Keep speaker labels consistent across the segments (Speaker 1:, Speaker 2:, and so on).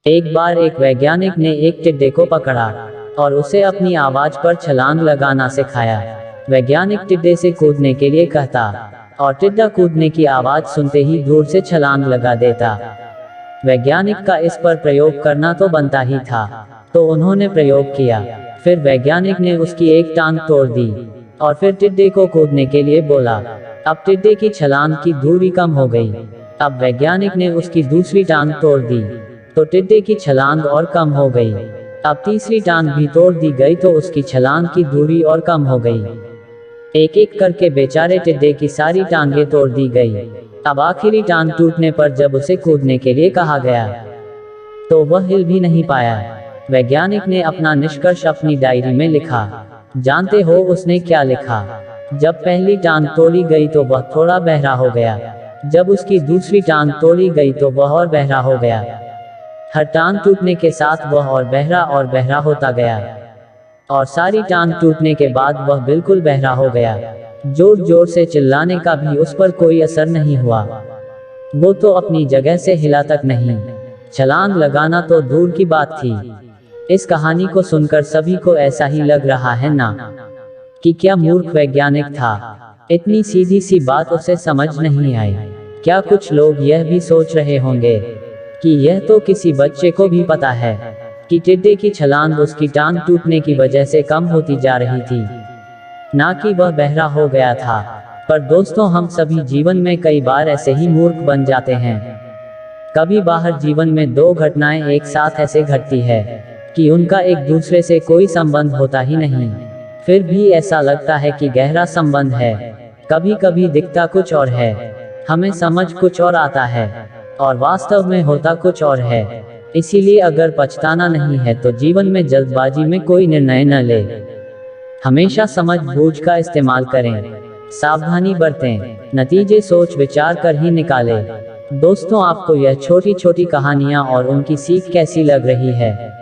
Speaker 1: एक बार एक वैज्ञानिक ने एक टिड्डे को पकड़ा और उसे अपनी आवाज पर छलांग लगाना सिखाया। वैज्ञानिक टिड्डे से कूदने के लिए कहता और टिड्डा कूदने की आवाज सुनते ही दूर से छलांग लगा देता। वैज्ञानिक का इस पर प्रयोग करना तो बनता ही था, तो उन्होंने प्रयोग किया। फिर वैज्ञानिक ने उसकी एक टांग तोड़ दी और फिर टिड्डे को कूदने के लिए बोला। अब टिड्डे की छलांग की दूरी कम हो गई। अब वैज्ञानिक ने उसकी दूसरी टांग तोड़ दी तो टिड्डे की छलांग और कम हो गई। अब तीसरी टांग भी तोड़ दी गई तो उसकी छलांग की दूरी और कम हो गई। एक एक करके बेचारे टिड्डे की सारी टांगें तोड़ दी गई। अब आखिरी टांग टूटने पर जब उसे कूदने के लिए कहा गया तो वह हिल भी नहीं पाया। वैज्ञानिक ने अपना निष्कर्ष अपनी डायरी में लिखा। जानते हो उसने क्या लिखा? जब पहली टांग तोड़ी गई तो वह थोड़ा बहरा हो गया। जब उसकी दूसरी टांग तोड़ी गई तो वह और बहरा हो गया। हर टांग टूटने के साथ वह और बहरा होता गया और सारी टांग टूटने के बाद वह बिल्कुल बहरा हो गया। जोर जोर से चिल्लाने का भी उस पर कोई असर नहीं हुआ। वो तो अपनी जगह से हिला तक नहीं। छलांग लगाना तो दूर की बात थी। इस कहानी को सुनकर सभी को ऐसा ही लग रहा है ना कि क्या मूर्ख वैज्ञानिक था। इतनी सीधी सी बात उसे समझ नहीं आई। क्या कुछ लोग यह भी सोच रहे होंगे कि यह तो किसी बच्चे को भी पता है कि टिड्डे की छलांग उसकी टांग टूटने की वजह से कम होती जा रही थी, ना कि वह बहरा हो गया था। पर दोस्तों, हम सभी जीवन में कई बार ऐसे ही मूर्ख बन जाते हैं। कभी बाहर जीवन में दो घटनाएं एक साथ ऐसे घटती है कि उनका एक दूसरे से कोई संबंध होता ही नहीं, फिर भी ऐसा लगता है कि गहरा संबंध है। कभी कभी दिखता कुछ और है, हमें समझ कुछ और आता है और वास्तव में होता कुछ और है। इसीलिए अगर पछताना नहीं है तो जीवन में जल्दबाजी में कोई निर्णय न ले। हमेशा समझ बूझ का इस्तेमाल करें, सावधानी बरतें, नतीजे सोच विचार कर ही निकालें। दोस्तों, आपको यह छोटी छोटी कहानियाँ और उनकी सीख कैसी लग रही है,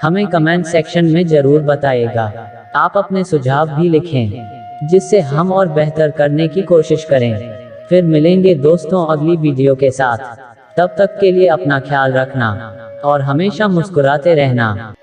Speaker 1: हमें कमेंट सेक्शन में जरूर बताइएगा। आप अपने सुझाव भी लिखें जिससे हम और बेहतर करने की कोशिश करें। फिर मिलेंगे दोस्तों अगली वीडियो के साथ। तब तक के लिए अपना ख्याल रखना और हमेशा मुस्कुराते रहना।